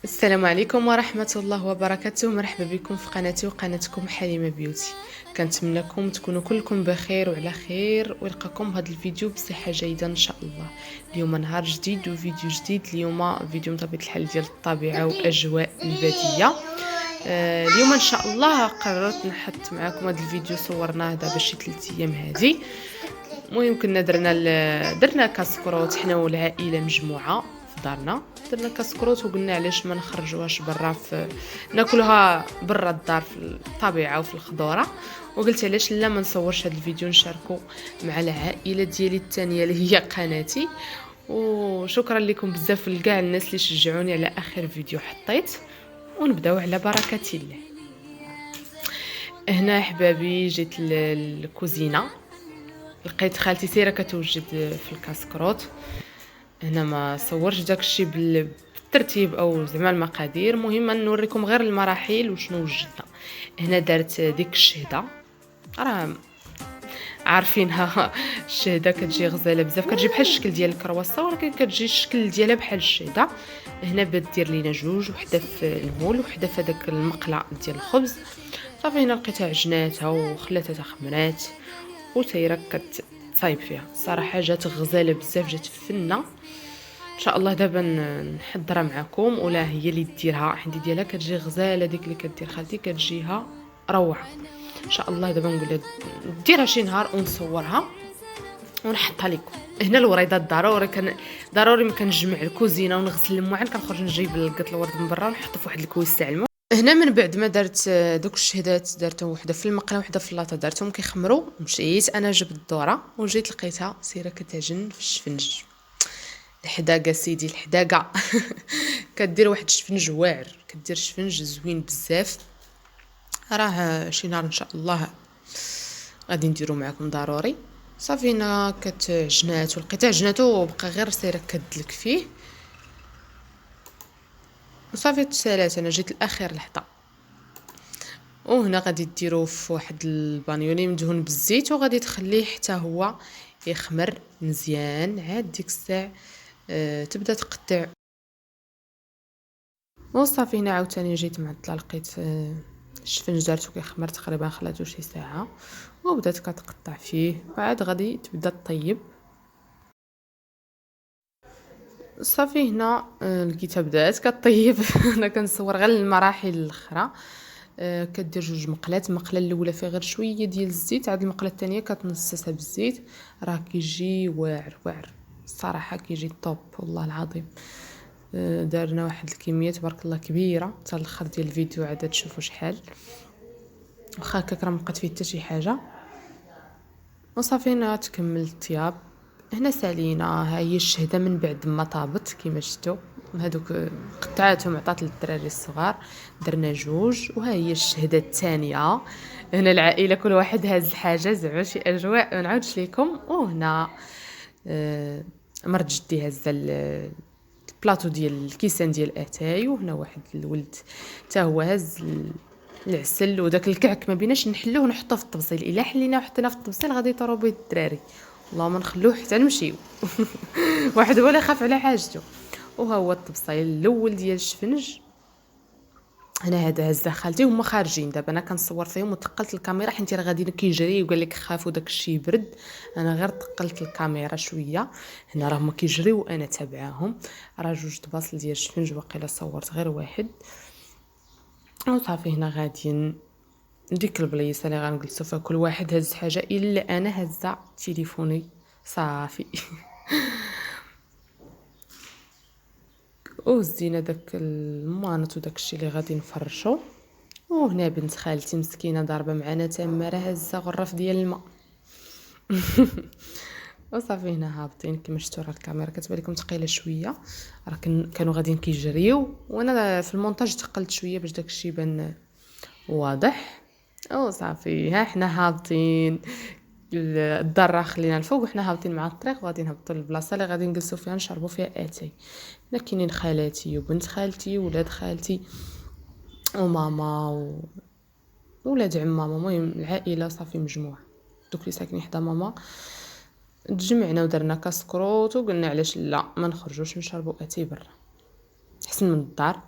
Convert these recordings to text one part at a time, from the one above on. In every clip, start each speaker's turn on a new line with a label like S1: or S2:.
S1: السلام عليكم ورحمة الله وبركاته. مرحبا بكم في قناتي وقناتكم حليمة بيوتي. كنتمنىكم تكونوا كلكم بخير وعلى خير، ويلقاكم بهذا الفيديو بصحة جيدة ان شاء الله. اليوم نهار جديد وفيديو جديد. اليوم فيديو بطبيعة الحال ديال الطبيعة واجواء البادية. اليوم ان شاء الله قررت نحط معكم هذا الفيديو، صورناه دابا شي 3 ايام هذه. المهم كنا درنا كاسكروت حنا والعائله مجموعه في دارنا. درنا كاسكروت وقلنا علاش ما نخرجوهاش برا، ناكلوها برا الدار في الطبيعه وفي الخضوره. وقلت علاش لا ما نصورش هذا الفيديو نشاركو مع العائله ديالي الثانيه اللي هي قناتي. وشكرا لكم بزاف لكاع الناس اللي شجعوني على اخر فيديو حطيت. ونبداو على بركه الله. هنا احبابي جيت الكوزينه، لقيت خالتي سيره كتوجد في الكاسكروت. هنا ما صورش داكشي بالترتيب او زعما المقادير، مهم نوريكم غير المراحل وشنو وجدنا. هنا دارت ديك الشهده، راه عارفينها. الشهده كتجي غزاله بزاف، كتجي بحال الشكل ديال الكرواسون ولكن كتجي الشكل ديالها بحال الشهده. هنا بات دير لينا جوج، وحده في المول وحده في داك المقله ديال الخبز. صافي هنا لقيتها عجناتها وخلاتها تخمرات وتيرك كتصايب فيها. صراحه جات غزاله بزاف، جات فنه. ان شاء الله دابا نحضرها معكم، ولا هي اللي ديرها عندي ديالها كتجي غزاله. ديك اللي كدير خالتي كتجيها روعه. ان شاء الله دابا نقول ديرها شي نهار ونصورها ونحطها لكم. هنا الوريضات ضروري ما كنجمع الكوزينه ونغسل المواعن، كنخرج نجيب القط الورد من برا ونحطو في واحد الكويس تاع الماء. هنا من بعد ما درت دوك الشهدات، درتهم وحده في المقله وحده في اللاطه، درتهم كيخمروا. مشيت انا جبت الذره وجيت لقيتها سيره كتعجن في الشفنج. الحداقه سيدي الحداقه. كدير واحد الشفنج واعر، كدير شفنج زوين بزاف. راه شي نهار ان شاء الله غادي نديرو معكم ضروري. صافي هنا كتعجنات ولقيتها عجناتو وبقى غير سيره كدلك فيه. وصافي تسالات. انا جيت لاخر لحظه. وهنا غادي ديروه في واحد البانيوني مدهون بالزيت، وغادي تخليه حتى هو يخمر مزيان. عاد ديك الساعه تبدا تقطع. وصافي هنا عاوتاني جيت معطله، لقيت الشفنج دارتو كيخمر تقريبا، خلاتو شي ساعه وبدات كتقطع فيه. وعاد غادي تبدا طيب. صافي هنا لقيتها بدات كطيب. انا كنصور غير المراحل الاخرى. كدير جوج مقلات، المقله الاولى فيها غير شويه ديال الزيت، عاد المقله الثانيه كتنصصها بالزيت. راه كيجي واعر واعر الصراحه، كيجي طوب والله العظيم. دارنا واحد الكميه تبارك الله كبيره. حتى الاخر ديال الفيديو عاد تشوفوا شحال، واخا هكاك راه مبقات فيه حتى شي حاجه. وصافي هنا تكمل الطياب. هنا سالينا، ها هي الشهده من بعد ما طابت كما شفتوا. هادوك قطعاتهم عطات للدراري الصغار، درنا جوج. وها هي الشهده الثانيه. هنا العائله كل واحد هاز الحاجه، زعما شي اجواء ما نعاودش لكم. وهنا مرت جدي هزه البلاطو ديال الكيسان ديال اتاي. وهنا واحد الولد حتى هو هز العسل وداك الكعك. ما بيناش نحلوه ونحطوه في الطبسيل، الا حليناه وحطيناه في الطبسيل غادي يطرو به الدراري. والله ما نخلوه حتى نمشيو. واحد ولا خاف على حاجته. وها هو الطبسيل الاول ديال الشفنج. انا هذا هزه خالتي هما خارجين دابا، انا كنصور فيهم وثقلت الكاميرا حيت راه غادي كيجري وقال لك خافوا داك الشيء يبرد. انا غير ثقلت الكاميرا شويه. هنا راهم كيجريو وانا تابعاهم. راه جوج طباصل ديال الشفنج، واقيلا صورت غير واحد. وصافي هنا غاديين ديك البليصه اللي غنجلسوا فيها كل واحد هز حاجه، الا انا هزه تليفوني صافي. وزينا داك المانط وداك الشيء اللي غادي نفرشو. وهنا بنت خالتي مسكينه ضاربه معنا تماره هزه غرف ديال الماء. وصافي هنا هابطين كما شفتوا. راه الكاميرا كتبان لكم ثقيله شويه، راه كانوا غاديين كيجريو، وانا في المونتاج ثقلت شويه باش داك الشيء يبان واضح. وصافي ها حنا هابطين. الدار راه خلينا الفوق وحنا هابطين مع الطريق وغادي نهبطوا للبلاصه اللي غادي نجلسوا فيها نشربوا فيها اتاي. هنا كاينين خالاتي وبنت خالتي وولاد خالتي وماما وولاد عم ماما. المهم العائله صافي مجموعه. دوك اللي ساكنين حدا ماما تجمعنا ودرنا كاسكروت وقلنا علاش لا ما نخرجوش نشربوا اتاي برا، احسن من الدار.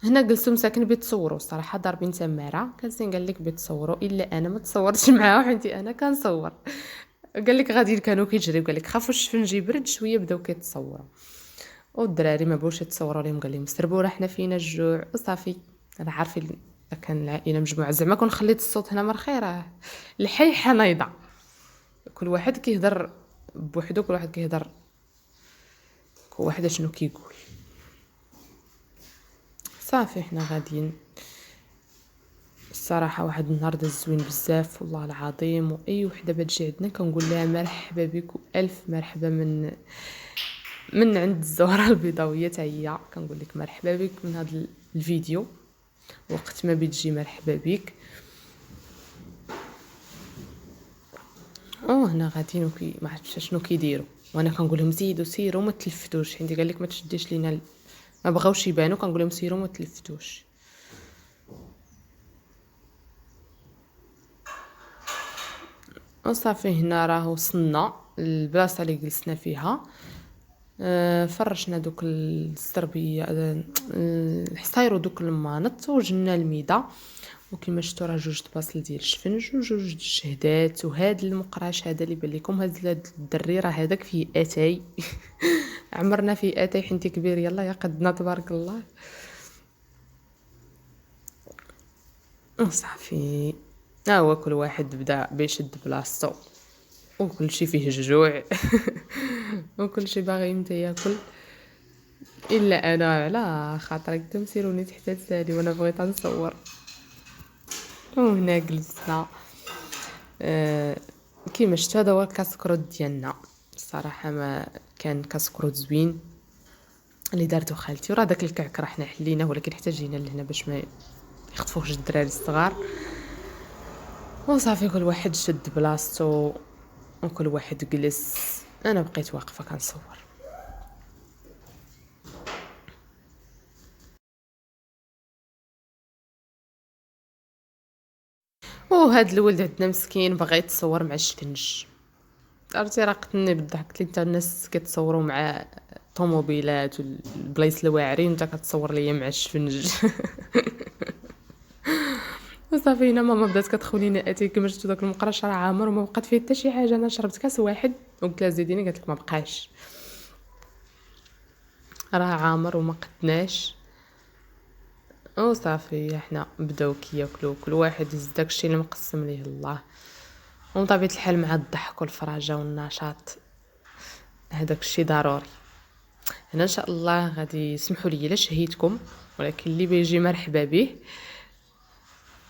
S1: هنا جلسوا مساكن بيتصوروا الصراحه ضاربين تماره كازين قال لك بيتصوروا الا انا ما تصورتش معاهم حيت انا كنصور. قال لك غادي كانوا كيجريو قال لك خافوا الشفنج يبرد شويه بداو كيتصوروا والدراري ما بغاوش يتصوروا لهم قال لهم سربوا راه حنا فينا الجوع وصافي. انا عارفين كان العائله مجموعه زعما كون خليت الصوت هنا مرخي راه الحي حنيضه كل واحد كيهضر بوحدو كل واحد كيهضر كل واحد شنو كيقول. صافي حنا غاديين الصراحه واحد النهار داز زوين بزاف والله العظيم واي وحده بتجي عندنا كنقول لها مرحبا بك والف مرحبا من عند الزهره البيضاويه حتى هي كنقول لك مرحبا بك من هذا الفيديو وقت ما بتجي مرحبا بك. هنا غاديين ما عرفتش شنو كيديروا وانا كنقول لهم زيدوا سيروا ما تلفتوش حيت قال لك ما تشديش لينا ما بغاوش يبانوا كنقول لهم سيروا ما تلفتوش. وصافي هنا راه وصلنا البلاصه اللي جلسنا فيها. فرشنا دوك الزربيه الحصاير ودوك المانط وجبنا الميده وكما شفتوا راه جوج بلاصل ديال الشفنج وجوج الشهدات وهاد المقراش هذا اللي بان لكم هاد الدري راه هذاك فيه اتاي عمرنا فيه اتاي حنتي كبير يلا يا قدنا تبارك الله. وصافي هو كل واحد بدا بيشد بلاصتو وكل شي فيه الجوع وكل شي باغي يمتى ياكل الا انا على خاطرك تمسيروني تحت لساني وانا بغيت نصور. وهنا جلسنا كيما شفتوا هذا هو الكاسكروت ديالنا الصراحه ما كان كاسكروت زوين اللي دارته خالتي وراه داك الكعك راه حنا حليناه ولكن حتى جينا لهنا باش ما يخطفوش الدراري الصغار. وصافي كل واحد شد بلاصتو وكل واحد جلس انا بقيت واقفه كنصور. وهاد الولد عندنا مسكين بغى يتصور مع الشفنج عرفتي راه قتلني بالضحك قلت انت الناس كيتصوروا مع طوموبيلات والبلايص الواعرين وانت كتصور ليا مع الشفنج وصافي هنا ماما بدات كتدخل لينا اتاي كما شفتوا داك المقرش راه عامر وما بقات فيه حتى شي حاجه. انا شربت كاس واحد وقلت لها زيديني قالت لك ما بقاش راه عامر وما قدناش. وصافي احنا بداو كياكلوا كل واحد يز داكشي اللي مقسم ليه الله وبطبيعه الحال مع الضحك والفرجه والنشاط هذاك الشيء ضروري. هنا ان شاء الله غادي يسمحوا لي الا شهيتكم ولكن اللي بيجي مرحبا به.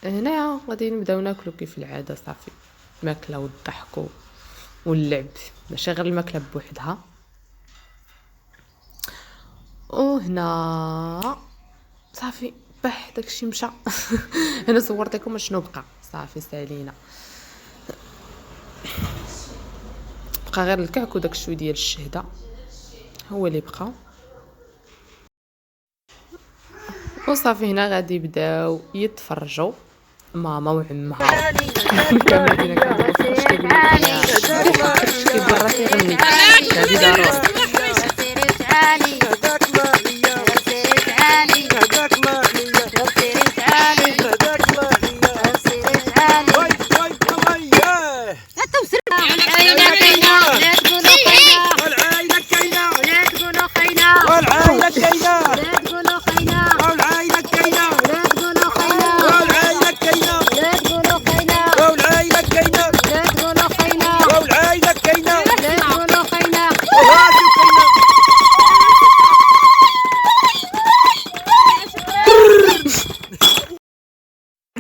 S1: هنا غادي نبداو ناكلو كيف العاده صافي ماكله والضحك واللعب ماشي غير الماكله بوحدها. وهنا صافي بح داكشي مشى انا صورت لكم شنو بقى صافي سالينا بقى غير الكعك وداك شويه ديال الشهده هو اللي بقى. وصافي هنا غادي يبداو يتفرجوا ماما وعمها كاملين كنديروا فاش كيقول راه كيغني هادي ضروري.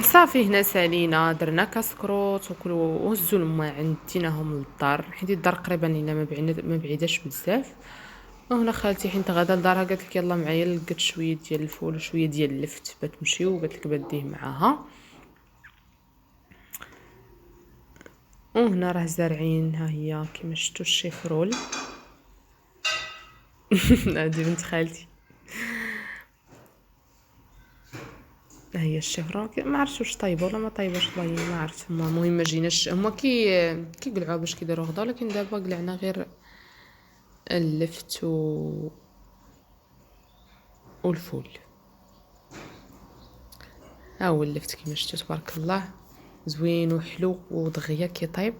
S1: صافي هنا سالينا درنا كاسكروت وكلوا وهزوا الماعن ديناهم للدار حيت الدار قريبه لينا ما بعيداش بزاف. وهنا خالتي حين تغدا لدارها قالت لك يلا معايا لقيت شويه ديال الفول وشويه ديال اللفت بتمشيو وقالت لك بديه معاها. وهنا راه زارعين ها هي كيما شفتوا الشيفرول هادي بنت خالتي ها هي الشفره ما عرفتش واش طايبه ولا ما طايباش والله ما عرفت. المهم ما جيناش هما كيقلعوا باش كيديروا غدا ولكن دابا قلعنا غير اللفت والفول. ها هو اللفت كيما شفتوا تبارك الله زوين وحلو ودغيا كيطيب.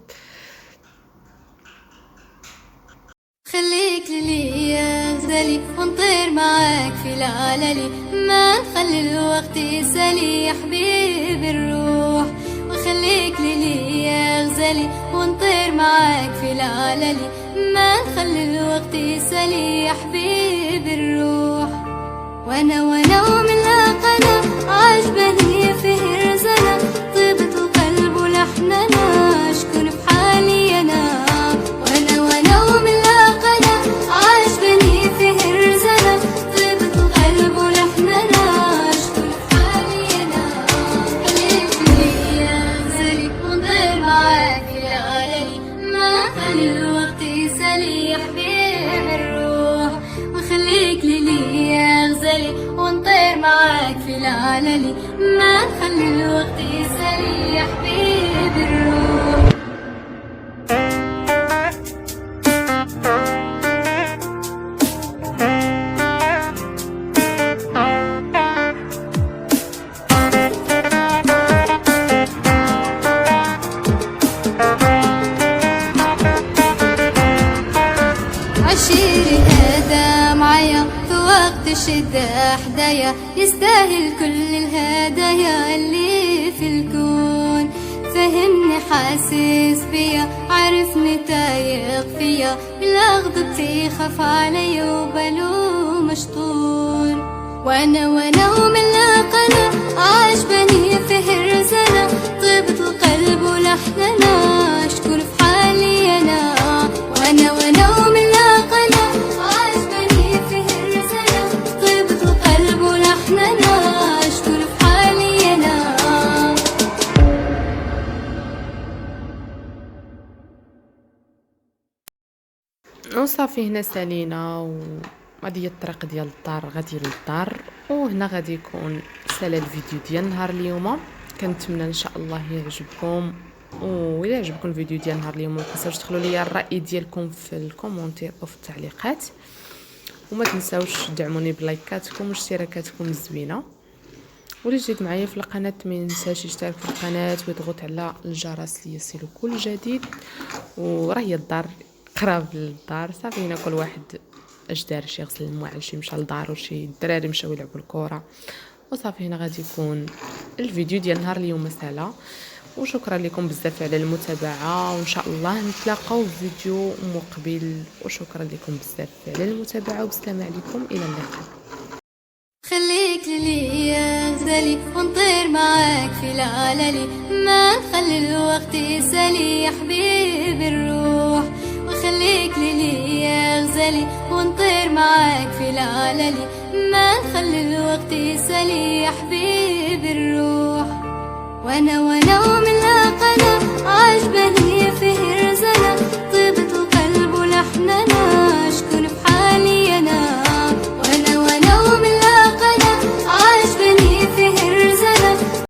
S2: خليك ليا غزالي ونطير معاك في العلالي، ما نخلي الوقت يسالي يا حبيبي الروح. وخليك ليا غزالي ونطير معاك في العلالي، ما نخلي الوقت يسالي يا حبيبي الروح. وانا ومن لاقنا عجبني فيه رزنا، طيبة القلب ولحننا شكون في حالي انا. وانا ومن لاقنا عجبني فيه رزنا، طيبة القلب ولحننا شكون في حالي انا. خليك ليا غزالي ونطير معاك في العلالي، ما خلي الوقت يسالي يا حبيبي الروح. وخليك ليا غزالي ونطير معاك في العلالي، ما نخلي الوقت يسالي يا حبيبي الروح. عشيري هذا معايا في وقت الشدة حدايا، يستاهل كل الهدايا اللي في الكون. فهمني حاسس بيا عارفني تايق فيا، بلا غضبتي يخاف علي وبالو مشطور. وانا ومن لاقنا عجبني فيه رزنا، طيبة القلب ولحننا شكون في حالي انا. وانا ومن لاقنا عجبني فيه رزنا، طيبة القلب ولحننا شكون في حالي انا.
S1: وصافي هنا سالينا وهذه هي الطريق ديال الدار، غادي للدار. وهنا غادي يكون سالا الفيديو ديال نهار اليوم. كنتمنى ان شاء الله يعجبكم، وإلا عجبكم الفيديو ديال نهار اليوم ما تنساوش تخلوا لي الراي ديالكم في الكومونتير او في التعليقات، وما تنساوش تدعموني بلايكاتكم واشتراكاتكم الزوينه. واللي جيت معايا في القناه ما ينساش يشترك في القناه ويضغط على الجرس ليصلوا كل جديد. وراه هي الدار قراب للدار، صافي هنا كل واحد اش دار، شي غسل المواعن، شي مشى لدارو، شي الدراري مشاو يلعبوا الكره. وصافي هنا غادي يكون الفيديو ديال نهار اليوم سالا. وشكرا لكم بزاف على المتابعه، وان شاء الله نتلاقاو في فيديو مقبل. وشكرا لكم بزاف على المتابعه، وبسلام عليكم الى اللقاء.
S2: خليك ليا غزالي ونطير معاك في العلالي، ما نخلي الوقت يسالي يا حبيبي الروح. وخليك ليا غزالي ونطير معاك في العلالي، ما نخلي الوقت يسالي يا حبيبي الروح. وانا ومن لاقنا عجبني